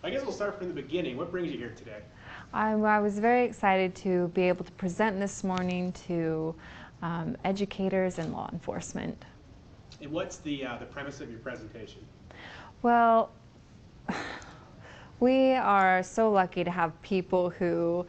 I guess we'll start from the beginning. What brings you here today? I was very excited to be able to present this morning to educators and law enforcement. And what's the premise of your presentation? Well, we are so lucky to have people who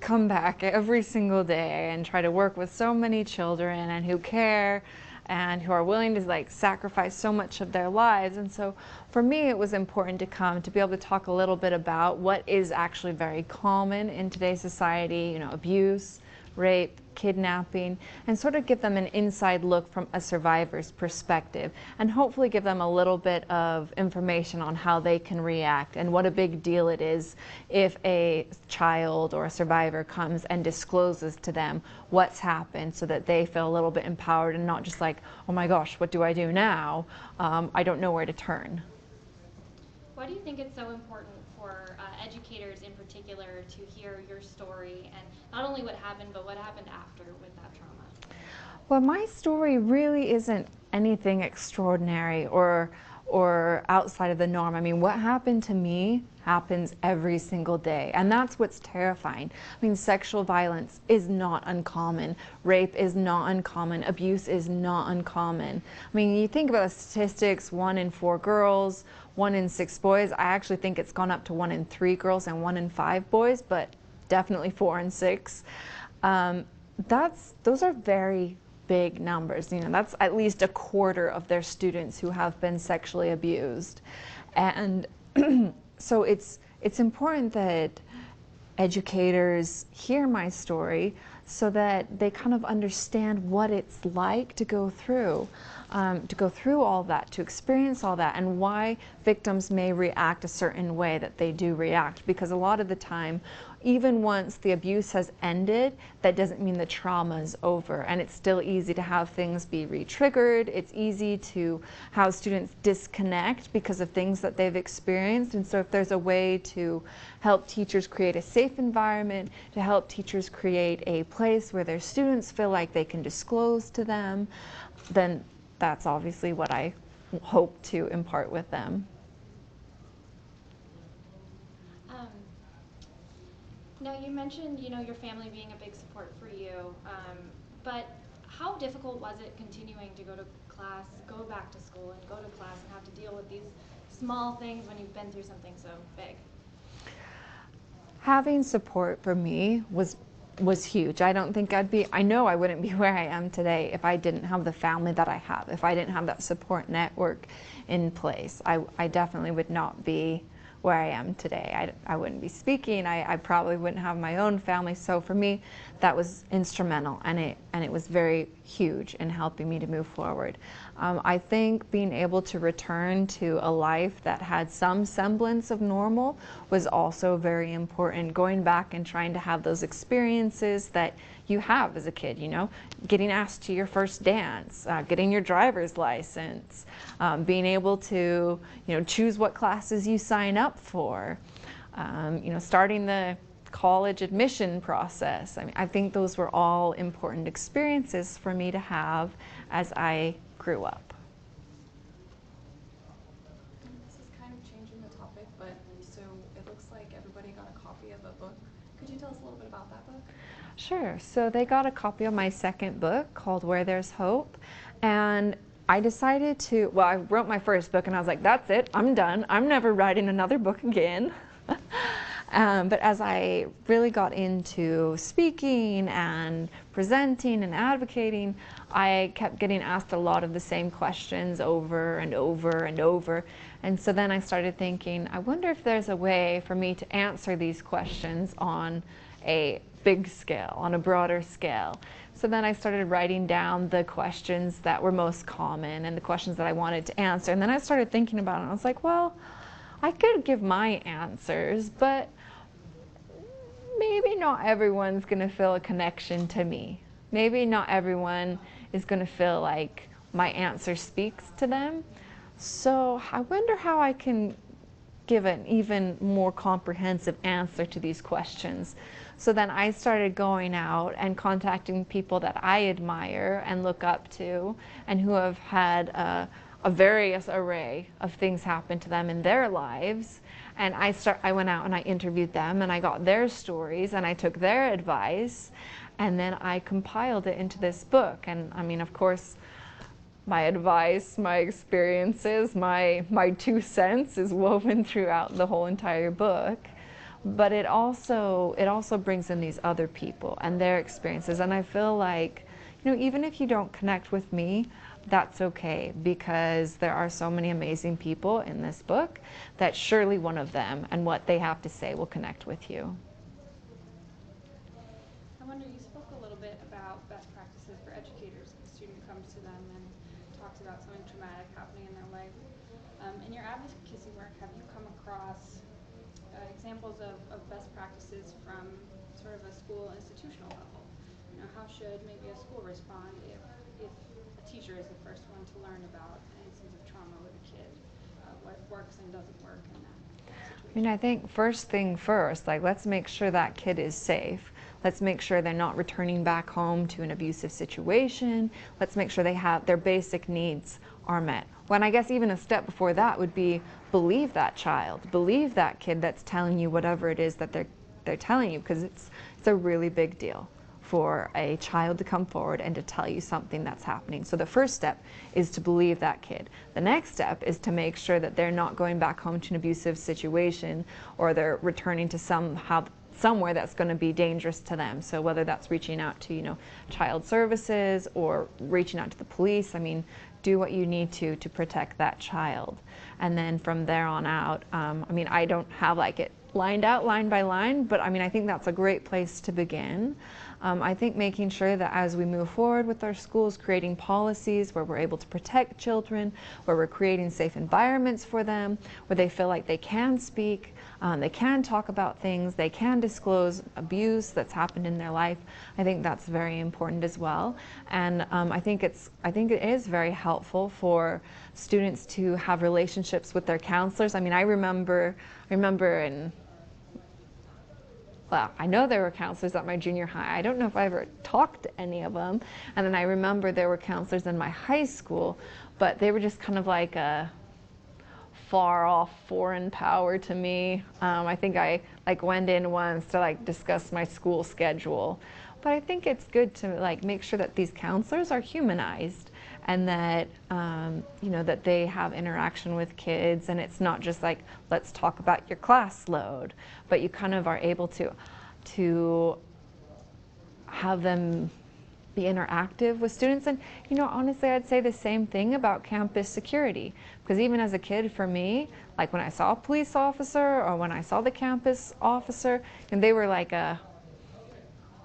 come back every single day and try to work with so many children and who care and who are willing to sacrifice so much of their lives. And so for me it was important to come to be able to talk a little bit about what is actually very common in today's society, abuse, rape, kidnapping, and sort of give them an inside look from a survivor's perspective, and hopefully give them a little bit of information on how they can react and what a big deal it is if a child or a survivor comes and discloses to them what's happened, so that they feel a little bit empowered and not just like, oh my gosh, what do I do now? I don't know where to turn. Why do you think it's so important for educators in particular to hear your story, and not only what happened, but what happened after with that trauma? Well, my story really isn't anything extraordinary or outside of the norm. I mean, what happened to me happens every single day, and that's what's terrifying. I mean, sexual violence is not uncommon. Rape is not uncommon. Abuse is not uncommon. I mean, you think about the statistics, 1 in 4 girls, 1 in 6 boys. I actually think it's gone up to 1 in 3 girls and 1 in 5 boys, but definitely 4 and 6. Those are very big numbers. That's at least a quarter of their students who have been sexually abused. And so it's important that educators hear my story so that they kind of understand what it's like to go through all that, to experience all that, and why victims may react a certain way that they do react. Because a lot of the time, even once the abuse has ended, that doesn't mean the trauma is over, and it's still easy to have things be re-triggered. It's easy to have students disconnect because of things that they've experienced. And so if there's a way to help teachers create a safe environment, to help teachers create a place where their students feel like they can disclose to them, then that's obviously what I hope to impart with them. Now you mentioned, your family being a big support for you, but how difficult was it continuing to go to class, go back to school and go to class and have to deal with these small things when you've been through something so big? Having support for me was huge. I know I wouldn't be where I am today if I didn't have the family that I have, if I didn't have that support network in place. I definitely would not be where I am today. I wouldn't be speaking. I probably wouldn't have my own family. So for me, that was instrumental, and it was very huge in helping me to move forward. I think being able to return to a life that had some semblance of normal was also very important. Going back and trying to have those experiences that you have as a kid, getting asked to your first dance, getting your driver's license, being able to, choose what classes you sign up for, starting the college admission process. I mean, I think those were all important experiences for me to have as I grew up. This is kind of changing the topic, but so it looks like everybody got a copy of a book. Could you tell us a little bit about that book? Sure. So they got a copy of my second book called Where There's Hope, and I decided I wrote my first book and I was like, that's it, I'm done. I'm never writing another book again. But as I really got into speaking and presenting and advocating, I kept getting asked a lot of the same questions over and over and over. And so then I started thinking, I wonder if there's a way for me to answer these questions on a big scale, on a broader scale. So then I started writing down the questions that were most common and the questions that I wanted to answer. And then I started thinking about it, and I was like, well, I could give my answers, but maybe not everyone's going to feel a connection to me. Maybe not everyone is going to feel like my answer speaks to them. So I wonder how I can give an even more comprehensive answer to these questions. So then I started going out and contacting people that I admire and look up to, and who have had a various array of things happen to them in their lives, And I went out and I interviewed them and I got their stories and I took their advice and then I compiled it into this book. And I mean, of course, my advice, my experiences, my 2 cents is woven throughout the whole entire book. But it also brings in these other people and their experiences. And I feel like, you know, even if you don't connect with me, that's okay, because there are so many amazing people in this book that surely one of them and what they have to say will connect with you. I wonder, you spoke a little bit about best practices for educators if a student comes to them and talks about something traumatic happening in their life. In your advocacy work, have you come across examples of best practices from sort of a school institutional level? You know, how should maybe a school respond if a teacher is the first one to learn about an instance of trauma with a kid? What works and doesn't work in that situation? I mean, I think first thing first, like, let's make sure that kid is safe. Let's make sure they're not returning back home to an abusive situation. Let's make sure they have their basic needs are met. When I guess even a step before that would be believe that child, believe that kid that's telling you whatever it is that they're telling you, because it's a really big deal for a child to come forward and to tell you something that's happening. So the first step is to believe that kid. The next step is to make sure that they're not going back home to an abusive situation, or they're returning to somewhere that's going to be dangerous to them. So whether that's reaching out to, you know, child services or reaching out to the police, I mean, do what you need to protect that child. And then from there on out, I mean, I don't have like it lined out line by line, but I mean, I think that's a great place to begin. I think making sure that as we move forward with our schools, creating policies where we're able to protect children, where we're creating safe environments for them, where they feel like they can speak, they can talk about things, they can disclose abuse that's happened in their life. I think that's very important as well. And I think it is very helpful for students to have relationships with their counselors. I mean, I remember in, well, I know there were counselors at my junior high. I don't know if I ever talked to any of them. And then I remember there were counselors in my high school, but they were just kind of like a far off foreign power to me. I think I went in once to discuss my school schedule. But I think it's good to make sure that these counselors are humanized, and that you know, that they have interaction with kids, and it's not just like, let's talk about your class load, but you kind of are able to have them be interactive with students. And you know, honestly, I'd say the same thing about campus security, because even as a kid, for me, like when I saw a police officer or when I saw the campus officer, and they were like a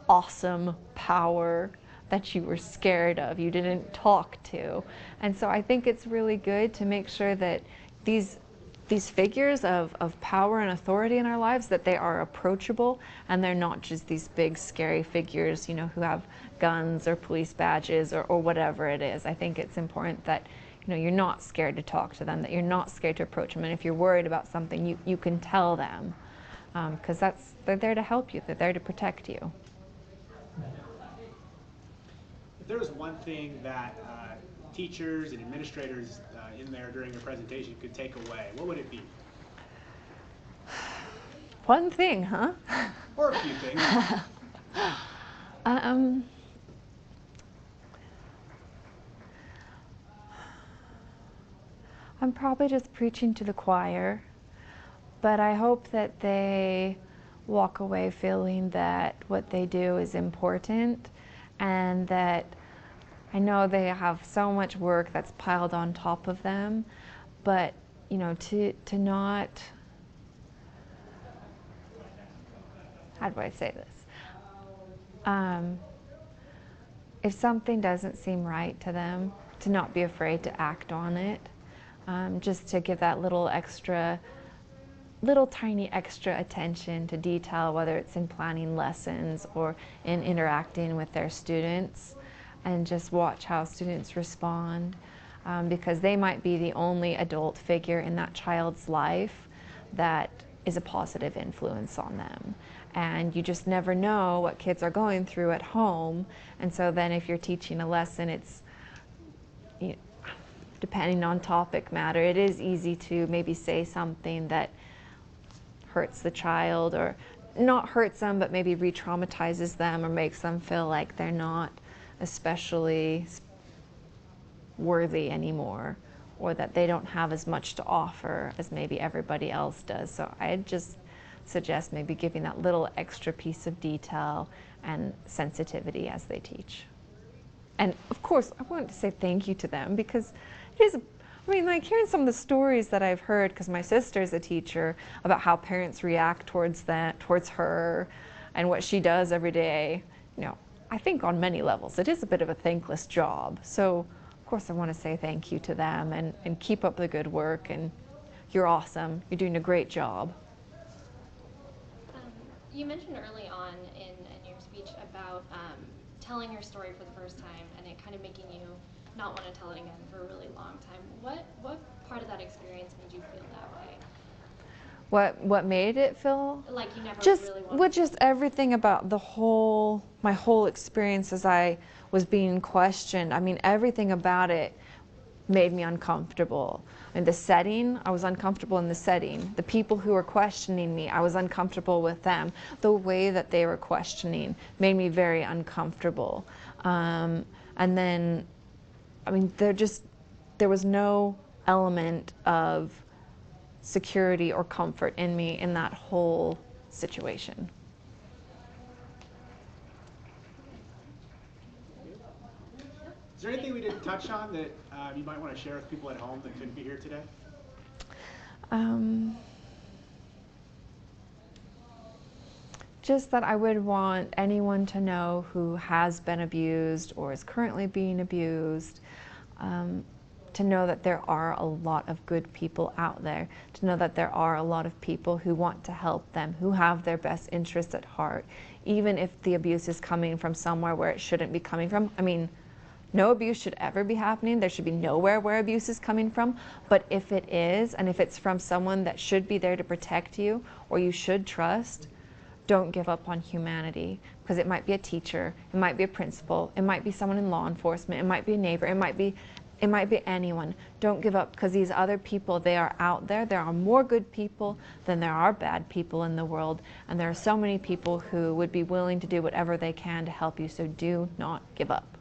awesome power that you were scared of, you didn't talk to. And so I think it's really good to make sure that these figures of power and authority in our lives, that they are approachable, and they're not just these big scary figures, you know, who have guns or police badges or whatever it is. I think it's important that, you know, you're not scared to talk to them, that you're not scared to approach them, and if you're worried about something, you can tell them, because they're there to help you, they're there to protect you. If there was one thing that teachers and administrators in there during your presentation could take away, what would it be? One thing, huh? Or a few things. I'm probably just preaching to the choir, but I hope that they walk away feeling that what they do is important, and that I know they have so much work that's piled on top of them, but you know, to not, how do I say this? If something doesn't seem right to them, to not be afraid to act on it, just to give that little tiny extra attention to detail, whether it's in planning lessons or in interacting with their students, and just watch how students respond, because they might be the only adult figure in that child's life that is a positive influence on them. And you just never know what kids are going through at home, and so then if you're teaching a lesson, it's, you know, depending on topic matter, it is easy to maybe say something that hurts the child, or not hurts them, but maybe re-traumatizes them or makes them feel like they're not especially worthy anymore, or that they don't have as much to offer as maybe everybody else does. So I'd just suggest maybe giving that little extra piece of detail and sensitivity as they teach. And of course, I wanted to say thank you to them, because it is, I mean, like hearing some of the stories that I've heard, because my sister's a teacher, about how parents react towards her and what she does every day. You know, I think on many levels, it is a bit of a thankless job. So of course I want to say thank you to them, and keep up the good work, and you're awesome. You're doing a great job. You mentioned early on in your speech about telling your story for the first time and it kind of making you not want to tell it again for a really long time. What part of that experience made you feel that way? What made it feel? Like you never Just really wanted with just everything about my whole experience as I was being questioned. I mean, everything about it made me uncomfortable. In the setting, I was uncomfortable in the setting. The people who were questioning me, I was uncomfortable with them. The way that they were questioning made me very uncomfortable. And then, I mean, there was no element of security or comfort in me in that whole situation. Is there anything we didn't touch on that you might want to share with people at home that couldn't be here today? Just that I would want anyone to know who has been abused or is currently being abused, to know that there are a lot of good people out there, to know that there are a lot of people who want to help them, who have their best interests at heart, even if the abuse is coming from somewhere where it shouldn't be coming from. I mean, no abuse should ever be happening. There should be nowhere where abuse is coming from. But if it is, and if it's from someone that should be there to protect you or you should trust, don't give up on humanity, because it might be a teacher, it might be a principal, it might be someone in law enforcement, it might be a neighbor, it might be anyone. Don't give up, because these other people, they are out there. There are more good people than there are bad people in the world, and there are so many people who would be willing to do whatever they can to help you, so do not give up.